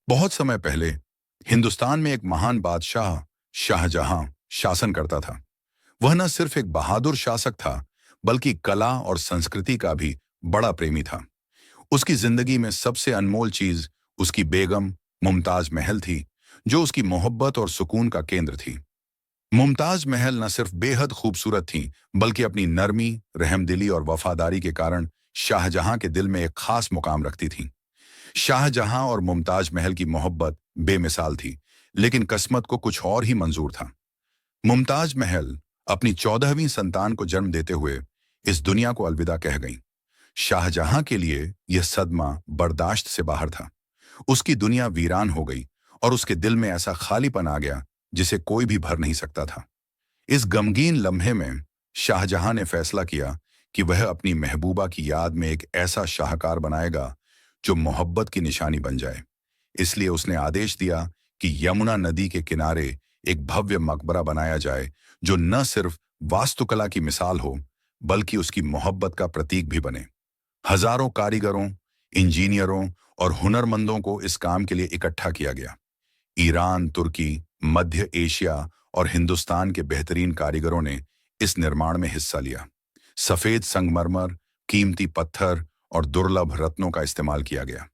बहुत समय पहले हिंदुस्तान में एक महान बादशाह शाहजहां शासन करता था। वह न सिर्फ एक बहादुर शासक था, बल्कि कला और संस्कृति का भी बड़ा प्रेमी था। उसकी जिंदगी में सबसे अनमोल चीज उसकी बेगम मुमताज महल थी, जो उसकी मोहब्बत और सुकून का केंद्र थी। मुमताज महल न सिर्फ बेहद खूबसूरत थी, बल्कि अपनी नरमी, रहमदिली और वफादारी के कारण शाहजहां के दिल में एक खास मुकाम रखती थी। शाहजहां और मुमताज महल की मोहब्बत बेमिसाल थी, लेकिन किस्मत को कुछ और ही मंजूर था। मुमताज महल अपनी 14वीं संतान को जन्म देते हुए इस दुनिया को अलविदा कह गईं। शाहजहां के लिए यह सदमा बर्दाश्त से बाहर था। उसकी दुनिया वीरान हो गई और उसके दिल में ऐसा खालीपन आ गया जिसे कोई भी भर नहीं सकता था। इस गमगीन लम्हे में शाहजहां ने फैसला किया कि वह अपनी महबूबा की याद में एक ऐसा शाहकार बनाएगा जो मोहब्बत की निशानी बन जाए। इसलिए उसने आदेश दिया कि यमुना नदी के किनारे एक भव्य मकबरा बनाया जाए, जो न सिर्फ वास्तुकला की मिसाल हो, बल्कि उसकी मोहब्बत का प्रतीक भी बने। हजारों कारीगरों, इंजीनियरों और हुनरमंदों को इस काम के लिए इकट्ठा किया गया। ईरान, तुर्की, मध्य एशिया और हिंदुस्तान के बेहतरीन कारीगरों ने इस निर्माण में हिस्सा लिया। सफेद संगमरमर, कीमती पत्थर और दुर्लभ रत्नों का इस्तेमाल किया गया।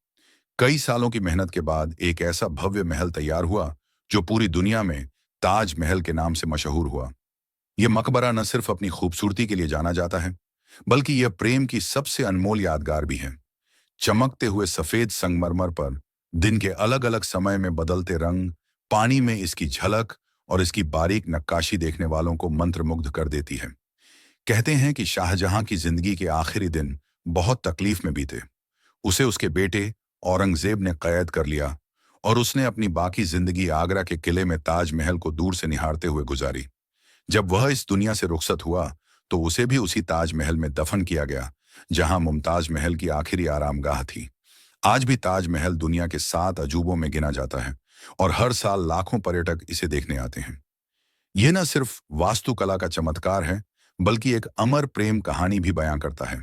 कई सालों की मेहनत के बाद एक ऐसा भव्य महल तैयार हुआ जो पूरी दुनिया में ताज महल के नाम से मशहूर हुआ। यह मकबरा न सिर्फ अपनी खूबसूरती के लिए जाना जाता है, बल्कि यह प्रेम की सबसे अनमोल यादगार भी है। चमकते हुए सफेद संगमरमर पर दिन के अलग अलग समय में बदलते रंग, पानी में इसकी झलक और इसकी बारीक नक्काशी देखने वालों को मंत्रमुग्ध कर देती है। कहते हैं कि शाहजहां की जिंदगी के आखिरी दिन बहुत तकलीफ में बीते। उसे उसके बेटे औरंगजेब ने कैद कर लिया और उसने अपनी बाकी जिंदगी आगरा के किले में ताजमहल को दूर से निहारते हुए गुजारी। जब वह इस दुनिया से रुखसत हुआ, तो उसे भी उसी ताजमहल में दफन किया गया, जहां मुमताज महल की आखिरी आरामगाह थी। आज भी ताजमहल दुनिया के 7 अजूबों में गिना जाता है और हर साल लाखों पर्यटक इसे देखने आते हैं। यह न सिर्फ वास्तुकला का चमत्कार है, बल्कि एक अमर प्रेम कहानी भी बयां करता है।